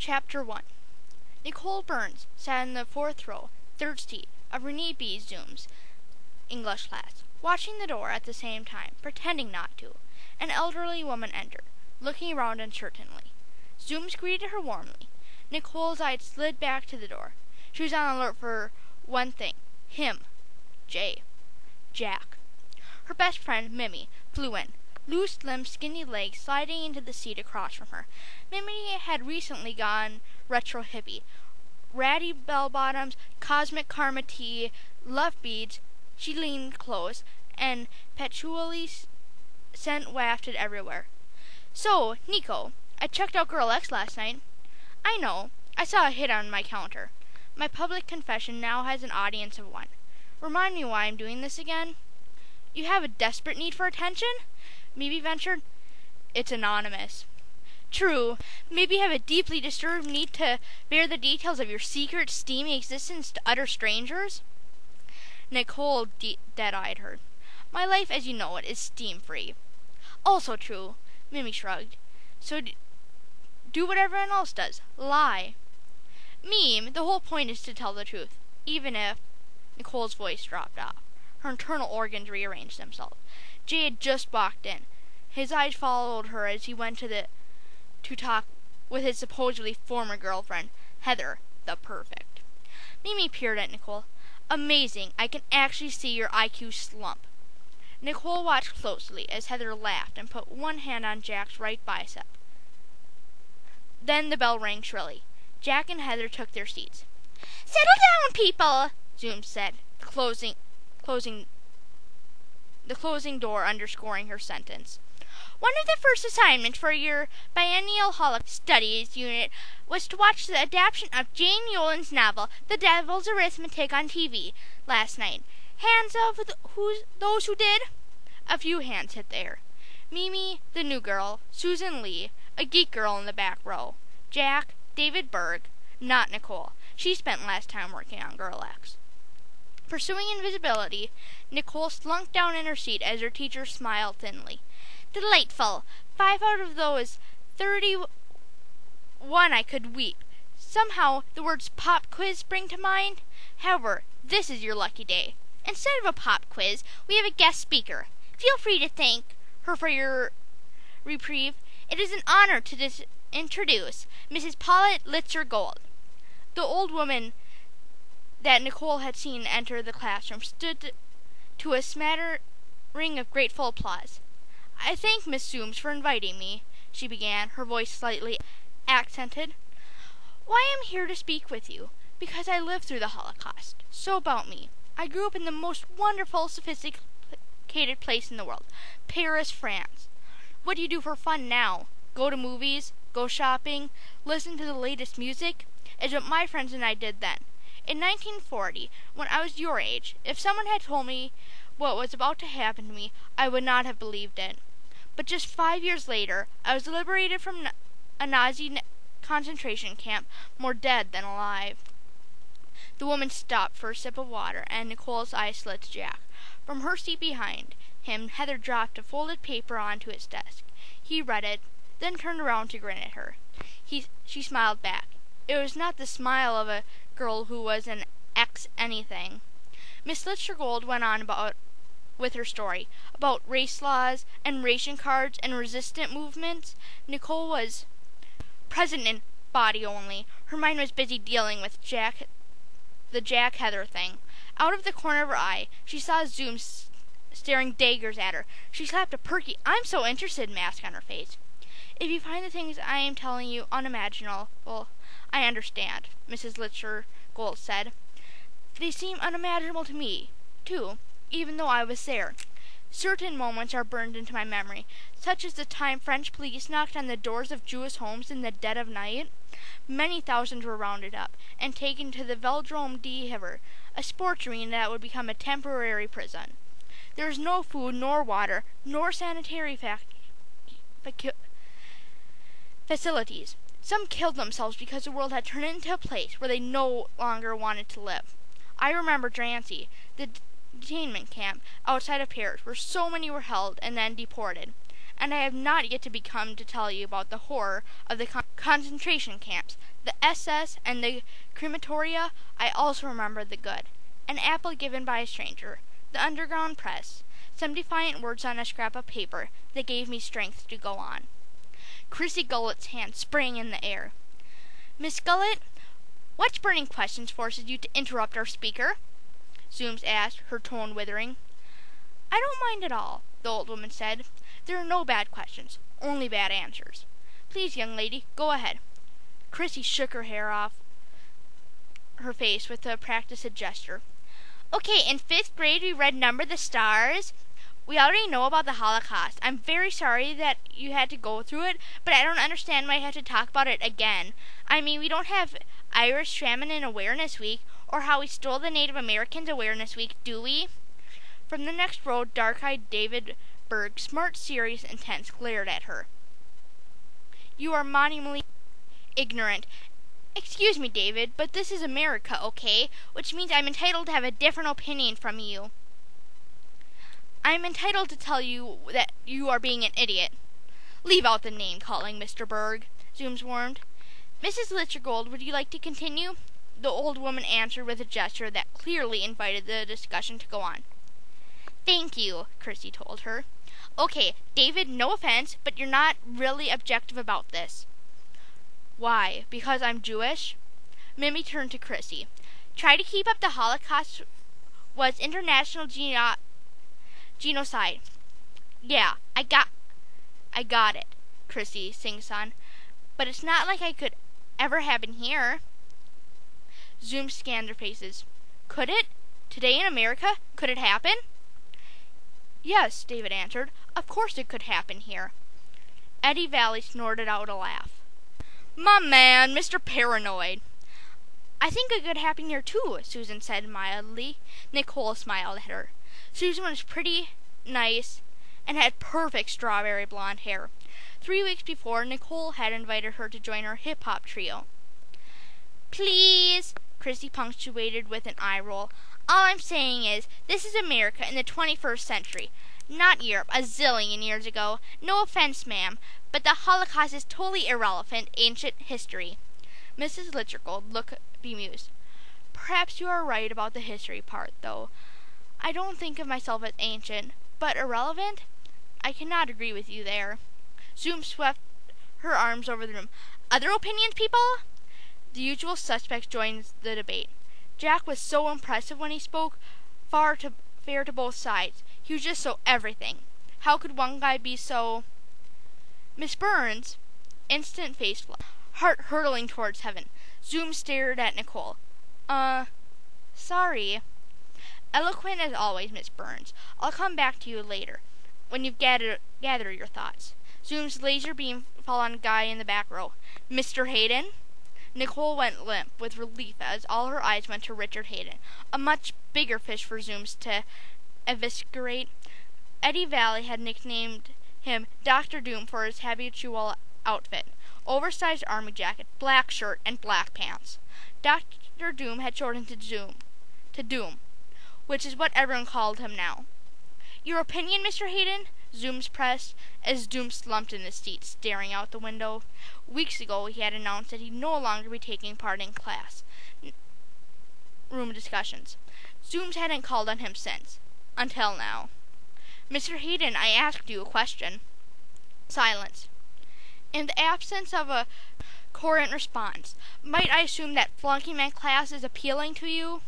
Chapter 1. Nicole Burns sat in the fourth row, third seat, of Renee B. Zoom's English class, watching the door at the same time, pretending not to. An elderly woman entered, looking around uncertainly. Zooms greeted her warmly. Nicole's eyes slid back to the door. She was on alert for one thing. Him. Jack. Her best friend, Mimi, flew in. Loose, slim, skinny legs sliding into the seat across from her. Mimi had recently gone retro hippie. Ratty bell-bottoms, cosmic karma tea, love beads. She leaned close, and patchouli scent wafted everywhere. "So, Nico, I checked out Girl X last night." "I know. I saw a hit on my counter. My public confession now has an audience of one. Remind me why I'm doing this again." "You have a desperate need for attention?" Maybe ventured. "It's anonymous." "True. Maybe you have a deeply disturbed need to bear the details of your secret, steamy existence to utter strangers?" Nicole dead-eyed her. "My life as you know it is steam-free." "Also true." Mimi shrugged. "So do what everyone else does. Lie." "Me, the whole point is to tell the truth. Even if..." Nicole's voice dropped off. Her internal organs rearranged themselves. Jay had just walked in. His eyes followed her as he went to talk with his supposedly former girlfriend, Heather, the perfect. Mimi peered at Nicole. "Amazing. I can actually see your IQ slump." Nicole watched closely as Heather laughed and put one hand on Jack's right bicep. Then the bell rang shrilly. Jack and Heather took their seats. "Settle down, people," Zoom said, the closing door underscoring her sentence. "One of the first assignments for your biennial Holocaust Studies unit was to watch the adaptation of Jane Yolen's novel, The Devil's Arithmetic, on TV last night. Hands of those who did?" A few hands hit the air. Mimi, the new girl, Susan Lee, a geek girl in the back row, Jack, David Berg, not Nicole. She spent less time working on Girl X. Pursuing invisibility, Nicole slunk down in her seat as her teacher smiled thinly. "Delightful. 5 out of those 31 I could weep. Somehow the words pop quiz spring to mind. However, this is your lucky day. Instead of a pop quiz, we have a guest speaker. Feel free to thank her for your reprieve. It is an honor to introduce Mrs. Paulette Litzer-Gold." The old woman that Nicole had seen enter the classroom stood to a smattering of grateful applause. "I thank Miss Zooms for inviting me," she began, her voice slightly accented. "Why I'm here to speak with you, because I lived through the Holocaust. So about me. I grew up in the most wonderful, sophisticated place in the world, Paris, France. What do you do for fun now? Go to movies? Go shopping? Listen to the latest music? Is what my friends and I did then. In 1940, when I was your age, if someone had told me what was about to happen to me, I would not have believed it. But just 5 years later, I was liberated from a Nazi concentration camp, more dead than alive." The woman stopped for a sip of water, and Nicole's eyes slid to Jack. From her seat behind him, Heather dropped a folded paper onto his desk. He read it, then turned around to grin at her. She smiled back. It was not the smile of a girl who was an ex-anything. Miss Litzer-Gold went on with her story, about race laws and ration cards and resistant movements. Nicole was present in body only. Her mind was busy dealing with the Jack Heather thing. Out of the corner of her eye, she saw Zoom staring daggers at her. She slapped a perky "I'm so interested" mask on her face. "If you find the things I am telling you unimaginable, I understand," Mrs. Litzer-Gold said. "They seem unimaginable to me, too, even though I was there. Certain moments are burned into my memory, such as the time French police knocked on the doors of Jewish homes in the dead of night. Many thousands were rounded up and taken to the Veldrome d'Hiver, a sports arena that would become a temporary prison. There was no food, nor water, nor sanitary facilities. Some killed themselves because the world had turned into a place where they no longer wanted to live. I remember Drancy, the detainment camp outside of Paris, where so many were held and then deported. and I have not yet become to tell you about the horror of the concentration camps, the SS, and the crematoria. I also remember the good. An apple given by a stranger, the underground press, some defiant words on a scrap of paper that gave me strength to go on. Chrissy Gullett's hand sprang in the air. Miss Gullett, what burning questions forces you to interrupt our speaker? Zooms asked, her tone withering. I don't mind at all, the old woman said. There are no bad questions, only bad answers. Please, young lady, go ahead. Chrissy shook her hair off her face with a practiced gesture. Okay, in 5th grade we read Number the Stars. We already know about the Holocaust. I'm very sorry that you had to go through it, but I don't understand why I have to talk about it again. I mean, we don't have Irish Famine Awareness Week, or how we stole the Native Americans Awareness Week, do we? From the next row, dark-eyed David Berg, smart, serious, and tense, glared at her. You are monumentally ignorant. Excuse me, David, but this is America, okay? Which means I'm entitled to have a different opinion from you. I'm entitled to tell you that you are being an idiot. Leave out the name-calling, Mr. Berg, Zooms warned. Mrs. Litchergold, would you like to continue? The old woman answered with a gesture that clearly invited the discussion to go on. Thank you, Chrissy told her. Okay, David, no offense, but you're not really objective about this. Why? Because I'm Jewish? Mimi turned to Chrissy. Try to keep up the Holocaust was international genocide. Yeah, I got it, Chrissy sing-sung. But it's not like I could ever happen here. Zoom scanned their faces. Could it? Today in America? Could it happen? Yes, David answered. Of course it could happen here. Eddie Valley snorted out a laugh. My man, Mr. Paranoid. I think it could happen here too, Susan said mildly. Nicole smiled at her. Susan was pretty, nice, and had perfect strawberry blonde hair. 3 weeks before, Nicole had invited her to join her hip-hop trio. Please, Chrissy punctuated with an eye roll. All I'm saying is, this is America in the 21st century, not Europe a zillion years ago. No offense, ma'am, but the Holocaust is totally irrelevant ancient history. Mrs. Litchergold looked bemused. Perhaps you are right about the history part, though. I don't think of myself as ancient, but irrelevant? I cannot agree with you there. Zoom swept her arms over the room. Other opinions, people? The usual suspects joined the debate. Jack was so impressive when he spoke, fair to both sides. He was just so everything. How could one guy be so... Miss Burns, instant face flush, heart hurtling towards heaven. Zoom stared at Nicole. Sorry. Eloquent as always, Miss Burns. I'll come back to you later, when you've gathered your thoughts. Zoom's laser beam fell on a guy in the back row. Mr. Hayden? Nicole went limp with relief as all her eyes went to Richard Hayden, a much bigger fish for Zooms to eviscerate. Eddie Valley had nicknamed him Dr. Doom for his habitual outfit. Oversized army jacket, black shirt, and black pants. Dr. Doom had shortened to Doom, which is what everyone called him now. Your opinion, Mr. Hayden? Zooms pressed, as Doom slumped in his seat, staring out the window. Weeks ago he had announced that he'd no longer be taking part in class room discussions. Zooms hadn't called on him since. Until now. Mr. Hayden, I asked you a question. Silence. In the absence of a coherent response, might I assume that flunking my class is appealing to you?